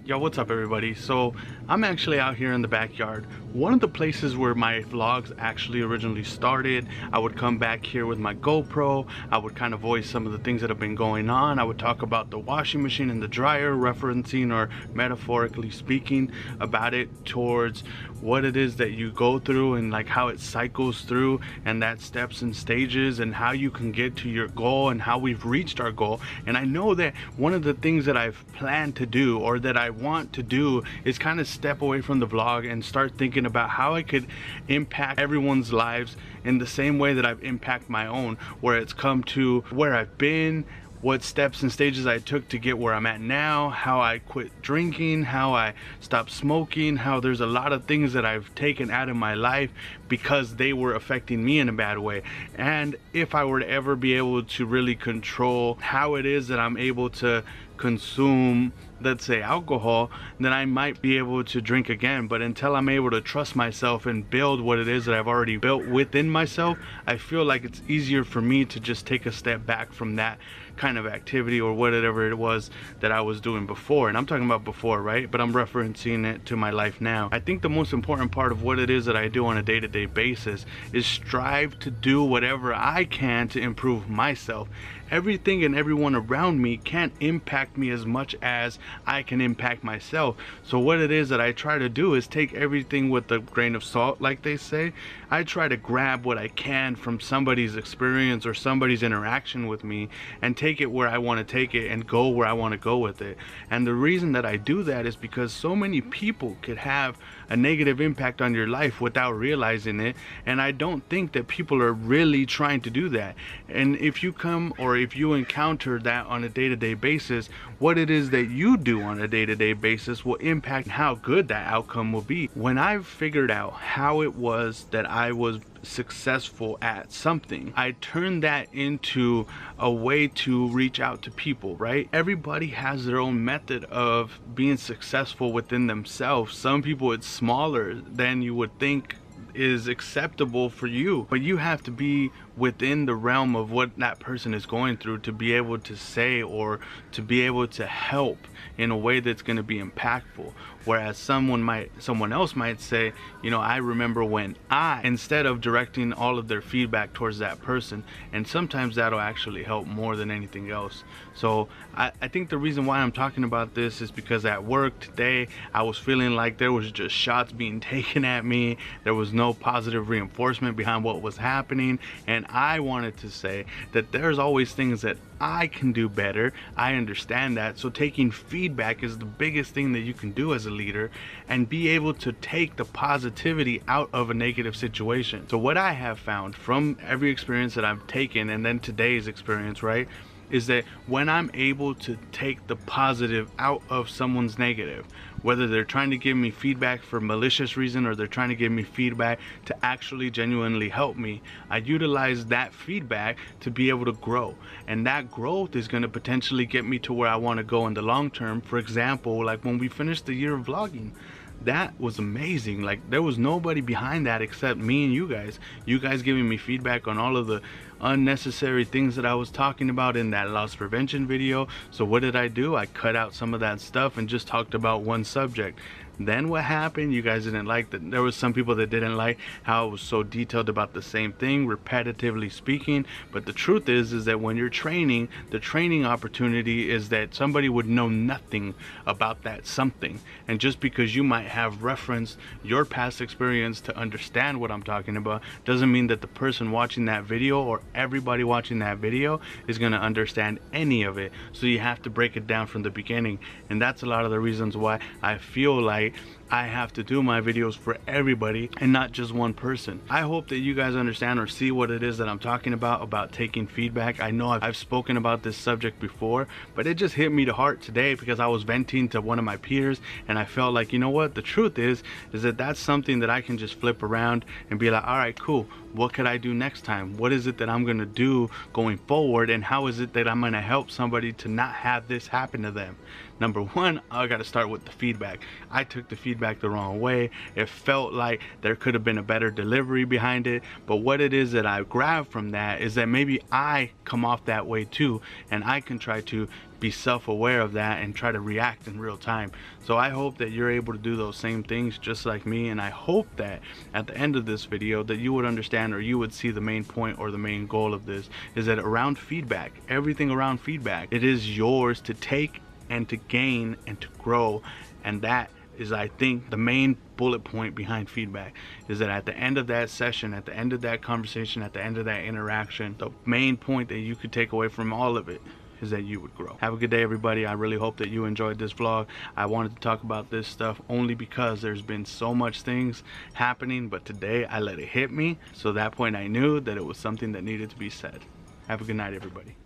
Yo, what's up everybody? So I'm actually out here in the backyard. One of the places where my vlogs actually originally started. I would come back here with my GoPro. I would kind of voice some of the things that have been going on. I would talk about the washing machine and the dryer, referencing or metaphorically speaking about it towards what it is that you go through and like how it cycles through and that steps and stages and how you can get to your goal and how we've reached our goal. And I know that one of the things that I've planned to do or that I want to do is kind of step away from the vlog and start thinking about how I could impact everyone's lives in the same way that I've impacted my own, where it's come to where I've been, what steps and stages I took to get where I'm at now, how I quit drinking, how I stopped smoking, how there's a lot of things that I've taken out of my life because they were affecting me in a bad way. And if I were to ever be able to really control how it is that I'm able to consume, let's say, alcohol, then I might be able to drink again. But until I'm able to trust myself and build what it is that I've already built within myself, I feel like it's easier for me to just take a step back from that kind of activity or whatever it was that I was doing before. And I'm talking about before, right? But I'm referencing it to my life now. I think the most important part of what it is that I do on a day-to-day basis is strive to do whatever I can to improve myself. Everything and everyone around me can't impact me as much as I can impact myself. So what it is that I try to do is take everything with a grain of salt, like they say. I try to grab what I can from somebody's experience or somebody's interaction with me and take it where I want to take it and go where I want to go with it. And the reason that I do that is because so many people could have a negative impact on your life without realizing it, and I don't think that people are really trying to do that. And if you come or if you encounter that on a day-to-day basis, what it is that you do on a day-to-day basis will impact how good that outcome will be. When I've figured out how it was that I was successful at something, I turned that into a way to reach out to people, right? Everybody has their own method of being successful within themselves. Some people, it's smaller than you would think is acceptable for you, but you have to be within the realm of what that person is going through to be able to say or to be able to help in a way that's going to be impactful. Whereas someone else might say, you know, I remember when instead of directing all of their feedback towards that person, and sometimes that'll actually help more than anything else. So I think the reason why I'm talking about this is because at work today I was feeling like there was just shots being taken at me. There was no positive reinforcement behind what was happening, and I wanted to say that there's always things that I can do better. I understand that. So taking feedback is the biggest thing that you can do as a leader, and be able to take the positivity out of a negative situation. So what I have found from every experience that I've taken, and then today's experience, right, is that when I'm able to take the positive out of someone's negative, whether they're trying to give me feedback for malicious reason or they're trying to give me feedback to actually genuinely help me, I utilize that feedback to be able to grow. And that growth is going to potentially get me to where I want to go in the long term. For example, like when we finished the year of vlogging, that was amazing. Like, there was nobody behind that except me and you guys giving me feedback on all of the unnecessary things that I was talking about in that loss prevention video. So what did I do? I cut out some of that stuff and just talked about one subject. Then what happened? You guys didn't like that. There was some people that didn't like how it was so detailed about the same thing, repetitively speaking. But the truth is that when you're training, the training opportunity is that somebody would know nothing about that something. And just because you might have referenced your past experience to understand what I'm talking about, doesn't mean that the person watching that video or everybody watching that video is going to understand any of it. So you have to break it down from the beginning. And that's a lot of the reasons why I feel like I have to do my videos for everybody and not just one person. I hope that you guys understand or see what it is that I'm talking about taking feedback. I know I've spoken about this subject before, but it just hit me to heart today because I was venting to one of my peers, and I felt like, you know what, the truth is that that's something that I can just flip around and be like, all right, cool, what could I do next time? What is it that I'm gonna do going forward, and how is it that I'm gonna help somebody to not have this happen to them? Number one, I gotta start with the feedback. I took the feedback feedback the wrong way. It felt like there could have been a better delivery behind it, but what it is that I grabbed from that is that maybe I come off that way too, and I can try to be self-aware of that and try to react in real time. So I hope that you're able to do those same things just like me, and I hope that at the end of this video that you would understand, or you would see the main point or the main goal of this is that around feedback, everything around feedback, it is yours to take and to gain and to grow. And that is, I think, the main bullet point behind feedback, is that at the end of that session, at the end of that conversation, at the end of that interaction, the main point that you could take away from all of it is that you would grow. Have a good day, everybody. I really hope that you enjoyed this vlog. I wanted to talk about this stuff only because there's been so much things happening, but today I let it hit me, so at that point I knew that it was something that needed to be said. Have a good night, everybody.